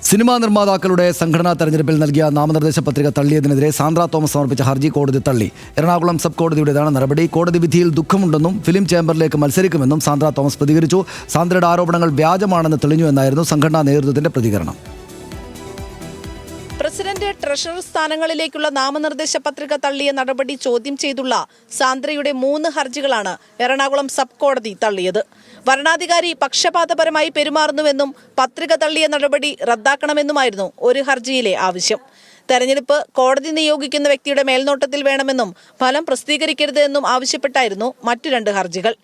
Cinema നിർമ്മാതാക്കളുടെ സംഘടനാ തെരഞ്ഞെടുപ്പിൽ നൽകിയ നാമനിർദ്ദേശ പത്രിക തള്ളിയതിനെതിരെ സാന്ദ്ര തോമസ് സമർപ്പിച്ച ഹർജി കോടതി തള്ളി. എറണാകുളം സബ് കോടതിയുടേതാണ് നടപടി. കോടതി വിധിയിൽ ദുഃഖമുണ്ടെന്നും ഫിലിം ചേംബറിലേക്ക് മത്സരിക്കുമെന്നും സാന്ദ്ര തോമസ് പ്രതികരിച്ചു. സാന്ദ്രയുടെ ആരോപണങ്ങൾ വ്യാജമാണെന്ന് തെളിഞ്ഞു എന്നായിരുന്നു സംഘടനാ നേതൃത്വത്തിന്റെ പ്രതികരണം. പ്രസിഡന്റ്, ട്രഷറർ സ്ഥാനങ്ങളിലേക്കുള്ള നാമനിർദ്ദേശ പത്രിക തള്ളിയ നടപടി ചോദ്യം ചെയ്തുള്ള സാന്ദ്രയുടെ 3 ഹർജികളാണ് എറണാകുളം സബ് കോടതി തള്ളിയത്. വരണാധികാരി പക്ഷപാതപരമായി പെരുമാറുന്നുവെന്നും പത്രിക തള്ളിയ നടപടി റദ്ദാക്കണമെന്നുമായിരുന്നു ഒരു ഹർജിയിലെ ആവശ്യം. തെരഞ്ഞെടുപ്പ് കോടതി നിയോഗിക്കുന്ന വ്യക്തിയുടെ മേൽനോട്ടത്തിൽ വേണമെന്നും ഫലം പ്രസിദ്ധീകരിക്കരുത് എന്നും ആവശ്യപ്പെട്ടായിരുന്നു മറ്റു 2 ഹർജികൾ.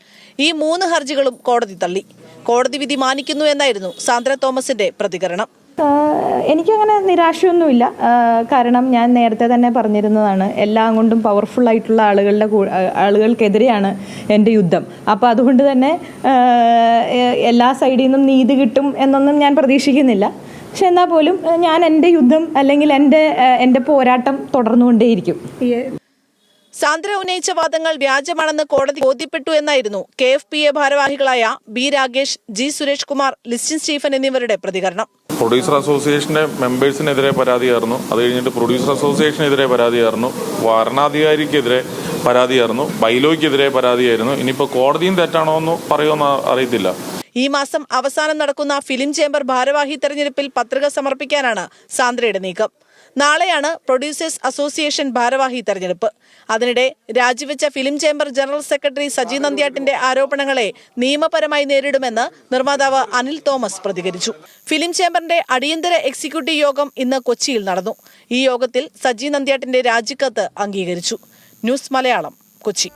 ഈ 3 ഹർജികളും കോടതി തള്ളി. കോടതി വിധി മാനിക്കുന്നു എന്നായിരുന്നു സാന്ദ്ര തോമസിന്റെ പ്രതികരണം. എനിക്കങ്ങനെ നിരാശയൊന്നുമില്ല. കാരണം ഞാൻ നേരത്തെ തന്നെ പറഞ്ഞിരുന്നതാണ്, എല്ലാം കൊണ്ടും പവർഫുൾ ആയിട്ടുള്ള ആളുകൾക്കെതിരെയാണ് എൻ്റെ യുദ്ധം. അപ്പോൾ അതുകൊണ്ട് തന്നെ എല്ലാ സൈഡിൽ നിന്നും നീതി കിട്ടും എന്നൊന്നും ഞാൻ പ്രതീക്ഷിക്കുന്നില്ല. പക്ഷെ എന്നാൽ പോലും ഞാൻ എൻ്റെ യുദ്ധം അല്ലെങ്കിൽ എൻ്റെ പോരാട്ടം തുടർന്നുകൊണ്ടേയിരിക്കും. സാന്ദ്ര ഉന്നയിച്ച വാദങ്ങൾ വ്യാജമാണെന്ന് കോടതി ബോധ്യപ്പെട്ടു എന്നായിരുന്നു KFPA ഭാരവാഹികളായ B Ragesh, G Suresh Kumar, Listin Stephen എന്നിവരുടെ പ്രതികരണം. പ്രൊഡ്യൂസർ അസോസിയേഷന്റെ മെമ്പേഴ്സിനെതിരെ പരാതിയായിരുന്നു. അത് കഴിഞ്ഞിട്ട് പ്രൊഡ്യൂസർ അസോസിയേഷനെതിരെ പരാതിയായിരുന്നു. വരണാധികാരിക്കെതിരെ പരാതിയായിരുന്നു. ബൈലോയ്ക്കെതിരെ പരാതിയായിരുന്നു. ഇനിയിപ്പോൾ കോടതിയും തെറ്റാണോ എന്ന് പറയുമെന്ന് അറിയത്തില്ല. ഈ മാസം അവസാനം നടക്കുന്ന ഫിലിം ചേംബർ ഭാരവാഹി തെരഞ്ഞെടുപ്പിൽ പത്രിക സമർപ്പിക്കാനാണ് സാന്ദ്രയുടെ നീക്കം. നാളെയാണ് പ്രൊഡ്യൂസേഴ്സ് അസോസിയേഷൻ ഭാരവാഹി തെരഞ്ഞെടുപ്പ്. അതിനിടെ രാജിവെച്ച film chamber general secretary Saji നന്ദ്യാട്ടിന്റെ ആരോപണങ്ങളെ നിയമപരമായി നേരിടുമെന്ന് നിർമ്മാതാവ് അനിൽ തോമസ് പ്രതികരിച്ചു. ഫിലിം ചേംബറിന്റെ അടിയന്തര എക്സിക്യൂട്ടീവ് യോഗം ഇന്ന് കൊച്ചിയിൽ നടന്നു. ഈ യോഗത്തിൽ സജി നന്ദ്യാട്ടിന്റെ രാജിക്കത്ത് അംഗീകരിച്ചു. ന്യൂസ് മലയാളം, കൊച്ചി.